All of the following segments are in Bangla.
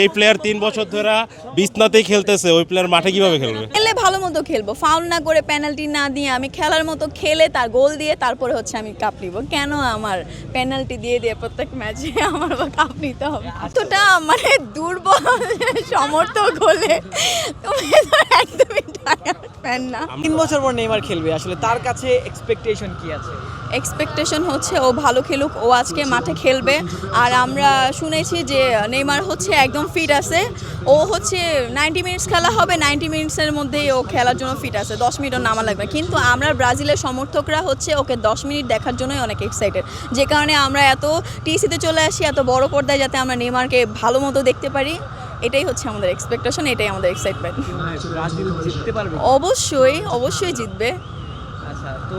এই প্লেয়ার 3 বছর ধরে বিছনাতেই খেলতেছে, ওই প্লেয়ার মাঠে কিভাবে খেলবে? খেললে ভালো মতো খেলবো, ফাউল না করে পেনাল্টি না দিয়ে আমি খেলার মতো খেলে তার গোল দিয়ে তারপরে হচ্ছে আমি কাপ নিব। কেন আমার পেনাল্টি দিয়ে দিয়ে প্রত্যেক ম্যাচে আমার কাপ নিতে হবে? এতটা মানে দুর্বল সমর্থক হলে তুমি তো একদমই ফ্যান না। 3 বছর পর নেইমার খেলবে, আসলে তার কাছে এক্সপেকটেশন কি আছে? এক্সপেকটেশন হচ্ছে ও ভালো খেলুক, ও আজকে মাঠে খেলবে। আর আমরা শুনেছি যে নেইমার হচ্ছে একদম ফিট আছে, ও হচ্ছে 90 মিনিটস খেলা হবে, 90 মিনিটসের মধ্যেই ও খেলার জন্য ফিট আছে, 10 মিনিটও নামা লাগবে। কিন্তু আমরা ব্রাজিলের সমর্থকরা হচ্ছে ওকে 10 মিনিট দেখার জন্যই অনেক এক্সাইটেড, যে কারণে আমরা এত টিসিতে চলে আসি, এত বড় পর্দায় যাতে আমরা নেইমারকে ভালো মতো দেখতে পারি। এটাই হচ্ছে আমাদের এক্সপেকটেশন, এটাই আমাদের এক্সাইটমেন্ট। ব্রাজিল জিততে পারবে? অবশ্যই জিতবে। আচ্ছা, তো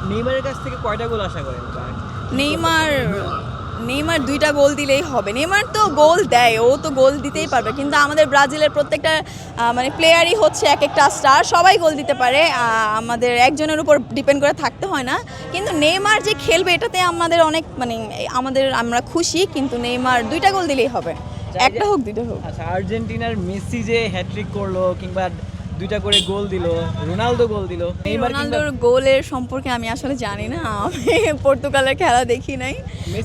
নেইমারের কাছ থেকে কয়টা গোল আশা করেন? নেইমার 2টা গোল দিলেই হবে। নেইমার তো গোল দেয়, ও তো গোল দিতেই পারবে, কিন্তু আমাদের ব্রাজিলের প্রত্যেকটা মানে প্লেয়ারই হচ্ছে এক একটা স্টার, সবাই গোল দিতে পারে, আমাদের একজনের উপর ডিপেন্ড করে থাকতে হয় না। কিন্তু নেইমার যে খেলবে এটাতে আমাদের অনেক মানে আমরা খুশি, কিন্তু নেইমার 2টা গোল দিলেই হবে, একটা হোক 2টা হোক। আচ্ছা, আর্জেন্টিনার মেসি যে হ্যাট্রিক করলো কিংবা 2টা করে গোল দিল, রোনালদো গোল দিল, রোনালদোর গোলের সম্পর্কে আমি আসলে জানি না, আমি পর্তুগালের খেলা দেখি নাই।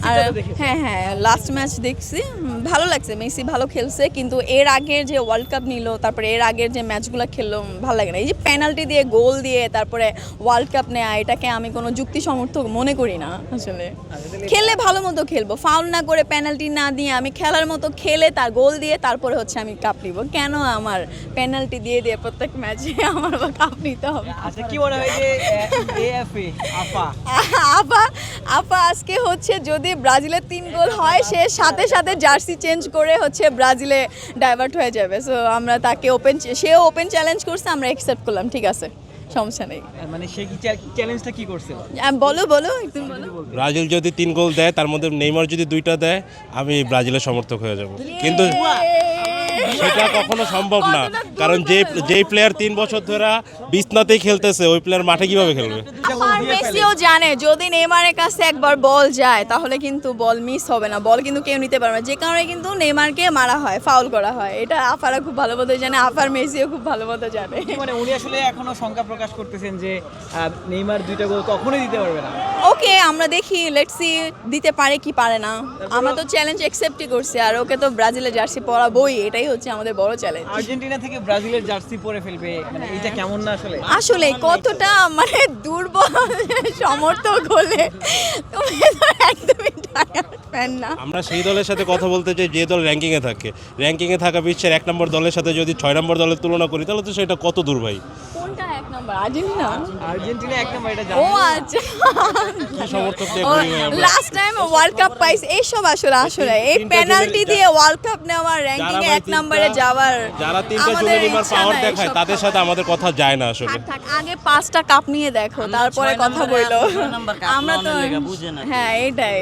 আর হ্যাঁ লাস্ট ম্যাচ দেখছি, ভালো লাগছে, মেসি ভালো খেলছে, কিন্তু এর আগের যে ওয়ার্ল্ড কাপ নিল, তারপরে এর আগের যে ম্যাচগুলো খেললো ভালো লাগে না। এই যে পেনাল্টি দিয়ে গোল দিয়ে তারপরে ওয়ার্ল্ড কাপ নেওয়া, এটাকে আমি কোনো যুক্তি সমর্থক মনে করি না আসলে। খেললে ভালো মতো খেলবো, ফাউল না করে পেনাল্টি না দিয়ে আমি খেলার মতো খেলে তার গোল দিয়ে তারপরে হচ্ছে আমি কাপ নিব। কেন আমার পেনাল্টি দিয়ে দিয়ে প্রত্যেক ম্যাচে আমার কাপ নিতে হবে? আচ্ছা, কি মনে হয় যে এএফএ আফা আজকে হচ্ছে যদি ব্রাজিলের 3 গোল হয়, সে সাথে সাথে জার্সি চেঞ্জ করে হচ্ছে ব্রাজিলে ডাইভার্ট হয়ে যাবে। সো আমরা তাকে সেও ওপেন চ্যালেঞ্জ করছে, আমরা অ্যাকসেপ্ট করলাম, ঠিক আছে, সমস্যা নেই। মানে সে কি চ্যালেঞ্জটা কি করছে? বলো একদম বলো। ব্রাজিল যদি 3 গোল দেয়, তার মধ্যে নেইমার যদি 2টা দেয়, আমি ব্রাজিলের সমর্থক হয়ে যাব। কিন্তু সেটা কখনো সম্ভব না, কারণ যেই প্লেয়ার 3 বছর ধরে বিছনাতেই খেলতেছে, ওই প্লেয়ার মাঠে কিভাবে খেলবে? আর মেসিও জানে যদি নেইমারের কাছে একবার বল যায় তাহলে কিন্তু বল মিস হবে না, বল কিন্তু কেউ নিতে পারবে না, যে কারণে কিন্তু নেইমারকে মারা হয়, ফাউল করা হয়। এটা আফারা খুব ভালো মতো জানে, আফার মেসিও খুব ভালো মতো জানে। মানে উনি আসলে এখনো শঙ্কা প্রকাশ করতেছেন যে নেইমার 2টা গোল কখনোই দিতে পারবে না। ওকে, আমরা দেখি, লেটস সি দিতে পারে কি পারে না। আমরা তো চ্যালেঞ্জ অ্যাকসেপ্টই করছি, আর ওকে তো ব্রাজিলের জার্সি পরাবই, এটাই হচ্ছে আমাদের বড় চ্যালেঞ্জ। আর্জেন্টিনা থেকে ব্রাজিলের জার্সি পরে ফেলবে, মানে এটা কেমন না আসলে? আসলে কতটা মানে দুর্বল সমর্থক হলে তুমি তো একদমই ফ্যান না। আমরা সেই দলের সাথে কথা বলতে চাই যে দল র্যাঙ্কিংয়ে থাকে। র্যাঙ্কিংয়ে থাকা বিশ্বের 1 নম্বর দলের সাথে যদি 6 নম্বর দলের তুলনা করি, তাহলে তো সেটা কত দূর ভাই। কোনটা 1 নম্বর? আর্জেন্টিনা। আর্জেন্টিনা 1 নম্বর, এটা ও আচ্ছা, কি সমর্থক দিয়ে করি ভাই আমরা। লাস্ট টাইম ওয়ার্ল্ড কাপ পাইছে, এইসব আসলে এই পেনাল্টি দিয়ে ওয়ার্ল্ড কাপ নেওয়ার, র্যাঙ্কিং এ 1 নম্বরে যাওয়ার, যারা 3টা জুনিয়র পাওয়ার দেখায় তাদের সাথে আমাদের কথা যায় না আসলে। থাক আগে 5টা কাপ নিয়ে দেখো, তারপরে কথা বললো। আমরা তো হ্যাঁ, এটাই।